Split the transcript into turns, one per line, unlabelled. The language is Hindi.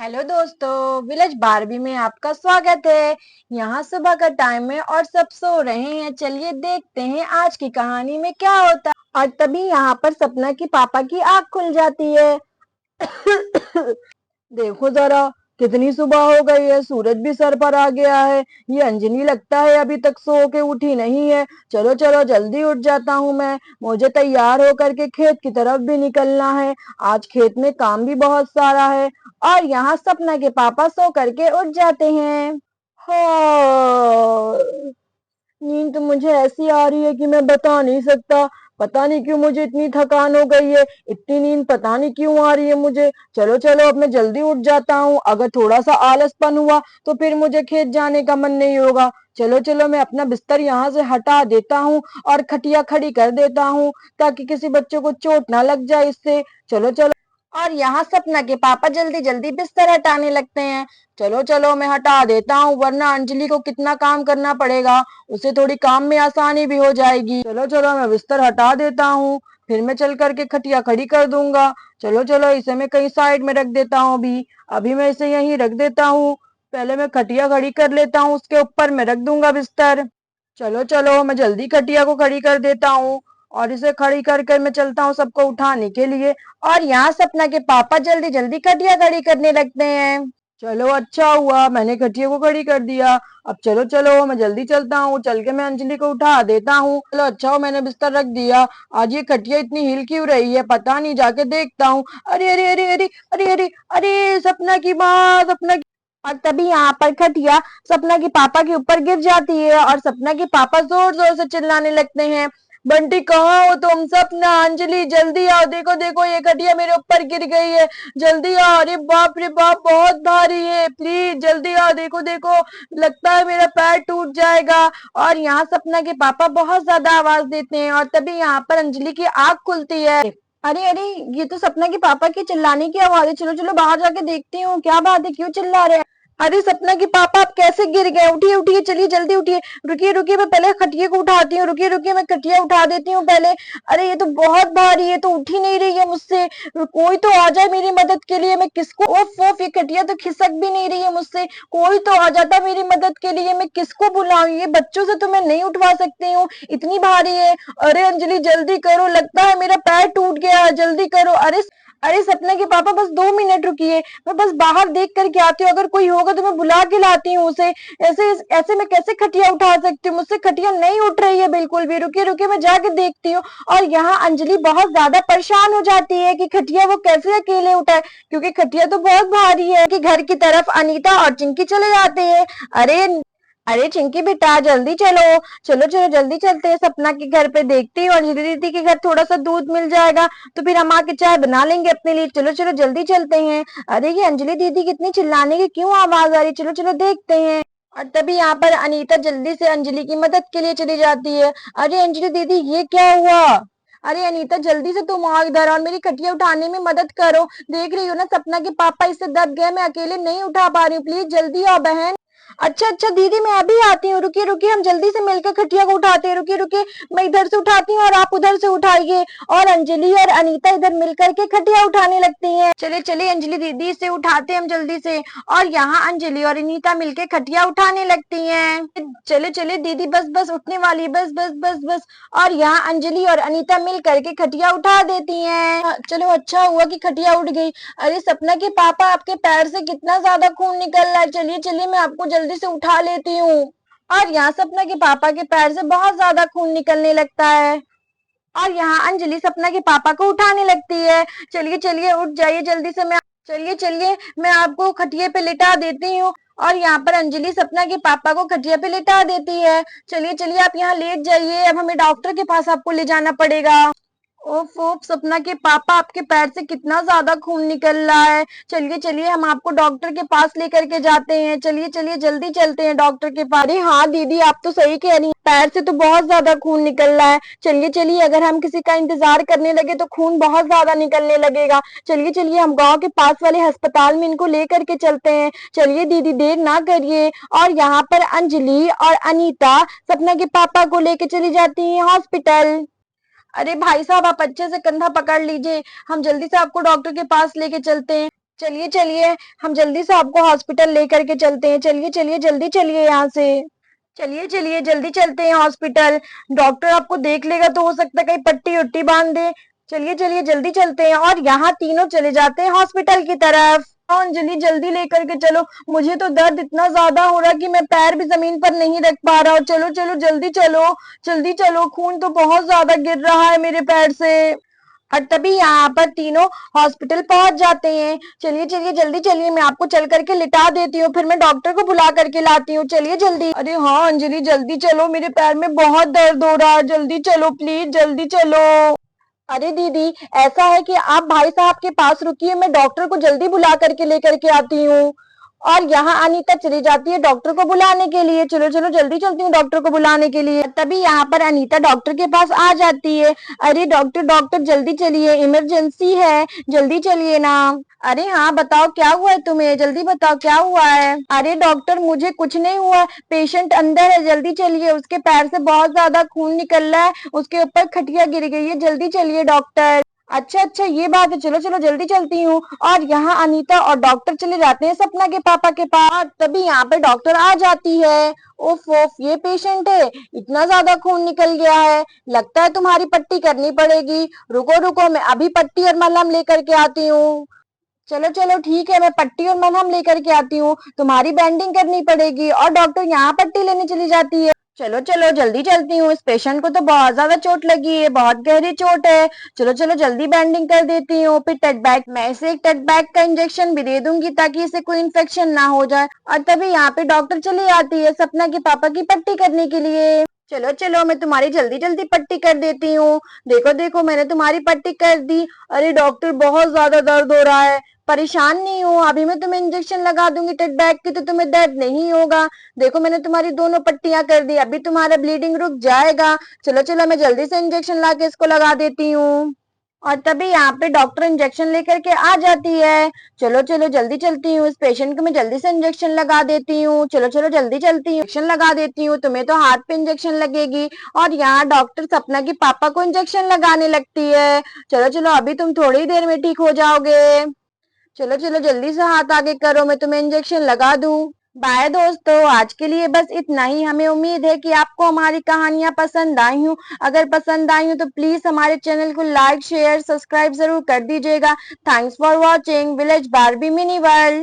हेलो दोस्तों, विलेज बारबी में आपका स्वागत है। यहाँ सुबह का टाइम है और सब सो रहे हैं। चलिए देखते हैं आज की कहानी में क्या होता है। और तभी यहाँ पर सपना की पापा की आँख खुल जाती है। देखो जरा, कितनी सुबह हो गई है, सूरज भी सर पर आ गया है। ये अंजनी लगता है अभी तक सो के उठी नहीं है। चलो चलो जल्दी उठ जाता हूँ मैं। मुझे तैयार होकर के खेत की तरफ भी निकलना है। आज खेत में काम भी बहुत सारा है। और यहाँ सपना के पापा सो करके उठ जाते हैं। हाँ, नींद तो मुझे ऐसी आ रही है कि मैं बता नहीं सकता। पता नहीं क्यों मुझे इतनी थकान हो गई है। इतनी नींद पता नहीं क्यों आ रही है मुझे। चलो चलो अब मैं जल्दी उठ जाता हूँ। अगर थोड़ा सा आलसपन हुआ तो फिर मुझे खेत जाने का मन नहीं होगा। चलो चलो मैं अपना बिस्तर यहाँ से हटा देता हूँ और खटिया खड़ी कर देता हूँ, ताकि किसी बच्चे को चोट ना लग जाए इससे। चलो चलो। और यहाँ सपना के पापा जल्दी जल्दी बिस्तर हटाने लगते हैं। चलो चलो मैं हटा देता हूँ, वरना अंजलि को कितना काम करना पड़ेगा। उसे थोड़ी काम में आसानी भी हो जाएगी। चलो चलो मैं बिस्तर हटा देता हूँ, फिर मैं चल करके खटिया खड़ी कर दूंगा। चलो चलो इसे मैं कहीं साइड में रख देता हूँ। अभी अभी मैं इसे यहीं रख देता हूँ। पहले मैं खटिया खड़ी कर लेता हूँ, उसके ऊपर मैं रख दूंगा बिस्तर। चलो चलो मैं जल्दी खटिया को खड़ी कर देता हूँ और इसे खड़ी कर कर मैं चलता हूँ सबको उठाने के लिए। और यहाँ सपना के पापा जल्दी जल्दी खटिया खड़ी करने लगते हैं। चलो अच्छा हुआ मैंने खटिया को खड़ी कर दिया। अब चलो चलो मैं जल्दी चलता हूँ, चल के मैं अंजलि को उठा देता हूँ। चलो अच्छा हुआ मैंने बिस्तर रख दिया। आज ये खटिया इतनी हिल क्यों रही है, पता नहीं, जाके देखता हूँ। अरे अरे अरे अरे अरे अरे अरे, सपना की माँ, सपना की। और तभी यहाँ पर खटिया सपना के पापा के ऊपर गिर जाती है और सपना के पापा जोर जोर से चिल्लाने लगते हैं। बंटी कहाँ हो तुम? सपना, अंजलि जल्दी आओ, देखो देखो ये खटिया मेरे ऊपर गिर गई है, जल्दी आओ। अरे बाप रे बाप, बहुत भारी है, प्लीज जल्दी आओ, देखो देखो, लगता है मेरा पैर टूट जाएगा। और यहाँ सपना के पापा बहुत ज्यादा आवाज देते हैं और तभी यहाँ पर अंजलि की आंख खुलती है। अरे अरे, ये तो सपना के पापा की चिल्लाने की आवाज है। चलो चलो बाहर जाके देखती हूँ क्या बात है, क्यों चिल्ला रहे हैं। अरे सपना के पापा आप कैसे गिर गए? उठिए उठिए, चलिए जल्दी उठिए। रुकिए रुकिए, मैं पहले खटिया को उठाती हूँ। रुकिए रुकिए, मैं खटिया उठा देती हूँ पहले। अरे ये तो बहुत भारी है, तो उठ ही नहीं रही है मुझसे। कोई तो आ जाए मेरी मदद के लिए। मैं किसको, ओफ ओफ, ये खटिया तो खिसक भी नहीं रही है मुझसे। कोई तो आ जाता मेरी मदद के लिए। मैं किसको बुलाऊं? ये बच्चों से तो मैं नहीं उठवा सकती हूँ, इतनी भारी है। अरे अंजलि जल्दी करो, लगता है मेरा पैर टूट गया है, जल्दी करो। अरे अरे सपना के पापा बस 2 मिनट रुकिए, मैं बस बाहर देख करके आती हूँ। अगर कोई होगा तो मैं बुला के लाती हूँ उसे। ऐसे ऐसे मैं कैसे खटिया उठा सकती हूँ? मुझसे खटिया नहीं उठ रही है बिल्कुल भी। रुकिए रुकिए, मैं जाके देखती हूँ। और यहाँ अंजलि बहुत ज्यादा परेशान हो जाती है कि खटिया वो कैसे अकेले उठाए, क्योंकि खटिया तो बहुत भारी है। कि घर की तरफ अनीता और चिंकी चले जाते हैं। अरे अरे चिंकी बेटा जल्दी चलो, चलो चलो जल्दी चलते हैं सपना के घर पे। देखती हूँ अंजलि दीदी के घर थोड़ा सा दूध मिल जाएगा तो फिर हम आके चाय बना लेंगे अपने लिए। चलो चलो जल्दी चलते हैं। अरे ये अंजलि दीदी कितनी चिल्लाने की क्यों आवाज आ रही? चलो चलो देखते हैं। और तभी यहाँ पर अनीता जल्दी से अंजलि की मदद के लिए चली जाती है। अरे अंजलि दीदी ये क्या हुआ? अरे अनीता जल्दी से तुम आओ इधर और मेरी खटिया उठाने में मदद करो। देख रही हो ना सपना के पापा इससे दब गए, मैं अकेले नहीं उठा पा रही हूँ, प्लीज जल्दी आओ बहन। अच्छा अच्छा दीदी मैं अभी आती हूँ, रुकिए रुकिए, हम जल्दी से मिलकर खटिया को उठाते हैं। रुकिए रुकिए, मैं इधर से उठाती हूँ और आप उधर से उठाइए। और अंजलि और अनीता इधर मिलकर के खटिया उठाने लगती हैं। चलिए चलिए अंजलि दीदी से उठाते हैं हम जल्दी से। और यहाँ अंजलि और अनीता मिलकर खटिया उठाने लगती हैं। चले चले दीदी, बस बस उठने वाली, बस बस बस बस। और यहाँ अंजलि और अनीता मिल करके खटिया उठा देती हैं। चलो अच्छा हुआ कि खटिया उठ गई। अरे सपना के पापा आपके पैर से कितना ज्यादा खून निकल रहा है, चलिए चलिए मैं आपको जल्दी से उठा लेती हूँ। और यहाँ सपना के पापा के पैर से बहुत ज्यादा खून निकलने लगता है। और यहाँ अंजलि सपना के पापा को उठाने लगती है। चलिए चलिए उठ जाइए जल्दी से, मैं चलिए चलिए मैं आपको खटिया पे लिटा देती हूँ। और यहाँ पर अंजलि सपना के पापा को खटिया पे लिटा देती है। चलिए चलिए आप यहाँ लेट जाइए, अब हमें डॉक्टर के पास आपको ले जाना पड़ेगा। ओफ ओफ, सपना के पापा आपके पैर से कितना ज्यादा खून निकल रहा है। चलिए चलिए हम आपको डॉक्टर के पास लेकर के जाते हैं। चलिए चलिए जल्दी चलते हैं डॉक्टर के पास। अरे हाँ दीदी आप तो सही कह रही हैं, पैर से तो बहुत ज्यादा खून निकल रहा है। चलिए चलिए, अगर हम किसी का इंतजार करने लगे तो खून बहुत ज्यादा निकलने लगेगा। चलिए चलिए हम गांव के पास वाले अस्पताल में इनको लेकर के चलते हैं। चलिए दीदी देर ना करिए। और यहाँ पर अंजलि और अनीता सपना के पापा को लेके चली जाती है हॉस्पिटल। अरे भाई साहब आप अच्छे से कंधा पकड़ लीजिए, हम जल्दी से आपको डॉक्टर के पास लेके चलते हैं। चलिए चलिए, हम जल्दी से आपको हॉस्पिटल लेकर के चलते हैं। चलिए चलिए, जल्दी चलिए यहाँ से। चलिए चलिए, जल्दी चलते हैं हॉस्पिटल। डॉक्टर आपको देख लेगा तो हो सकता है कहीं पट्टी उट्टी बांध दे। चलिए चलिए, जल्दी चलते हैं और यहाँ तीनों चले जाते हैं हॉस्पिटल की तरफ। हाँ, अंजलि जल्दी लेकर के चलो, मुझे तो दर्द इतना ज्यादा हो रहा है कि मैं पैर भी जमीन पर नहीं रख पा रहा हूँ। चलो चलो, जल्दी चलो, जल्दी चलो, खून तो बहुत ज्यादा गिर रहा है मेरे पैर से। और तभी यहाँ पर तीनों हॉस्पिटल पहुंच जाते हैं। चलिए चलिए, जल्दी चलिए, मैं आपको चल करके लिटा देती हूँ, फिर मैं डॉक्टर को बुला करके लाती हूँ। चलिए जल्दी। अरे हाँ अंजलि, जल्दी चलो, मेरे पैर में बहुत दर्द हो रहा है। जल्दी चलो प्लीज, जल्दी चलो। अरे दीदी, ऐसा है कि आप भाई साहब के पास रुकिए, मैं डॉक्टर को जल्दी बुला करके लेकर के आती हूँ। और यहाँ अनीता चली जाती है डॉक्टर को बुलाने के लिए। चलो चलो, जल्दी चलती हूँ डॉक्टर को बुलाने के लिए। तभी यहाँ पर अनीता डॉक्टर के पास आ जाती है। अरे डॉक्टर डॉक्टर, जल्दी चलिए, इमरजेंसी है, जल्दी चलिए ना। अरे हाँ, बताओ क्या हुआ है तुम्हें, जल्दी बताओ क्या हुआ है। अरे डॉक्टर, मुझे कुछ नहीं हुआ, पेशेंट अंदर है, जल्दी चलिए, उसके पैर से बहुत ज्यादा खून निकल रहा है, उसके ऊपर खटिया गिर गई है, जल्दी चलिए डॉक्टर। अच्छा अच्छा, ये बात है, चलो चलो, जल्दी चलती हूँ। और यहाँ अनीता और डॉक्टर चले जाते हैं सपना के पापा के पास। तभी यहाँ पे डॉक्टर आ जाती है। उफ उफ, ये पेशेंट है, इतना ज्यादा खून निकल गया है, लगता है तुम्हारी पट्टी करनी पड़ेगी। रुको रुको, मैं अभी पट्टी और मलहम लेकर के आती हूँ। चलो चलो ठीक है, मैं पट्टी और मलहम लेकर के आती हूँ, तुम्हारी बैंडिंग करनी पड़ेगी। और डॉक्टर यहाँ पट्टी लेने चली जाती है। चलो चलो, जल्दी चलती हूँ, इस पेशेंट को तो बहुत ज्यादा चोट लगी है, बहुत गहरी चोट है। चलो चलो, जल्दी बैंडिंग कर देती हूँ। फिर टेटबैक, मैं इसे एक टेटबैक का इंजेक्शन भी दे दूंगी ताकि इसे कोई इन्फेक्शन ना हो जाए। और तभी यहाँ पे डॉक्टर चली आती है सपना के पापा की पट्टी करने के लिए। चलो चलो, मैं तुम्हारी जल्दी जल्दी पट्टी कर देती हूँ। देखो देखो, मैंने तुम्हारी पट्टी कर दी। अरे डॉक्टर, बहुत ज्यादा दर्द हो रहा है, परेशान नहीं हो, अभी मैं तुम्हें इंजेक्शन लगा दूंगी टेट बैग की तो तुम्हें दर्द नहीं होगा। देखो मैंने तुम्हारी दोनों पट्टियां कर दी, अभी तुम्हारा ब्लीडिंग रुक जाएगा। चलो चलो, मैं जल्दी से इंजेक्शन ला के इसको लगा देती हूँ। और तभी यहाँ पे डॉक्टर इंजेक्शन लेकर के आ जाती है। चलो चलो, जल्दी चलती हूँ, इस पेशेंट को मैं जल्दी से इंजेक्शन लगा देती हूँ। चलो चलो, जल्दी चलती हूँ, इंजेक्शन लगा देती हूँ, तुम्हें तो हाथ पे इंजेक्शन लगेगी। और यहाँ डॉक्टर सपना की पापा को इंजेक्शन लगाने लगती है। चलो चलो, अभी तुम थोड़ी देर में ठीक हो जाओगे। चलो चलो, जल्दी से हाथ आगे करो, मैं तुम्हें इंजेक्शन लगा दूं। बाय दोस्तों, आज के लिए बस इतना ही। हमें उम्मीद है कि आपको हमारी कहानियां पसंद आई हूं। अगर पसंद आई हूं तो प्लीज हमारे चैनल को लाइक शेयर सब्सक्राइब जरूर कर दीजिएगा। Thanks for watching village Barbie mini world.